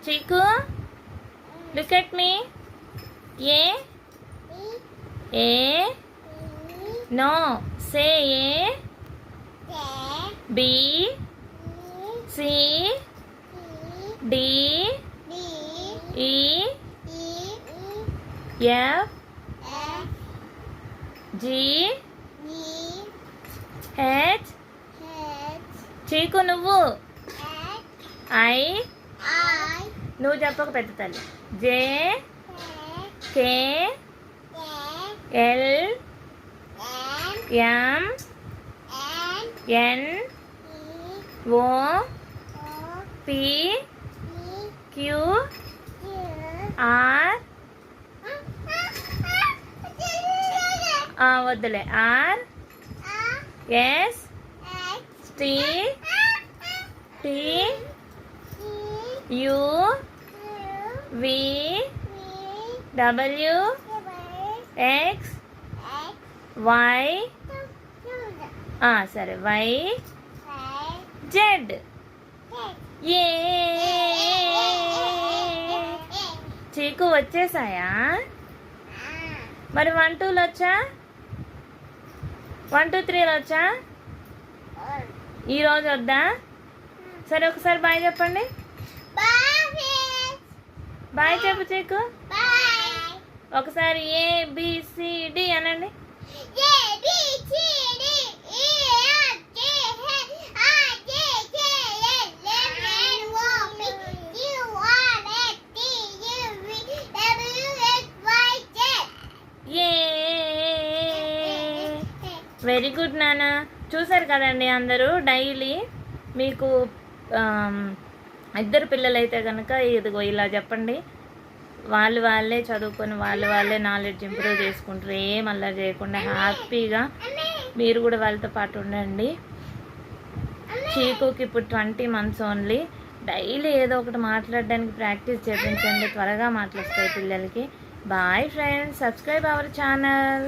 Chiku, look at me. A. No. Say A. B. C. D. E. F. G. H. చీకు నువ్వు I నువ్వు చెప్పక పెద్ద తల్లి J K L M N O P Q R వద్దులే R S T T U V W X Y సరే Y Z A చీకు వచ్చేసాయా మరి 1 2 వచ్చా 1 2 3 వచ్చా ఈరోజు వద్దా సరే ఒకసారి బాయ్ చెప్పండి బాయ్ చెప్పు చీకు ఒకసారి ABCD అనండి వెరీ గుడ్ నాన్న చూసారు కదండి అందరూ డైలీ మీకు ఇద్దరు పిల్లలైతే కనుక ఇదిగో ఇలా చెప్పండి వాళ్ళే చదువుకొని వాళ్ళే నాలెడ్జ్ ఇంప్రూవ్ చేసుకుంటారు ఏం అల్లరి చేయకుండా హ్యాపీగా మీరు కూడా వాళ్ళతో పాటు ఉండండి చీకుకి ఇప్పుడు 20 months ఓన్లీ డైలీ ఏదో ఒకటి మాట్లాడడానికి ప్రాక్టీస్ చేయించండి త్వరగా మాట్లాడతాయి పిల్లలకి boy friends subscribe our channel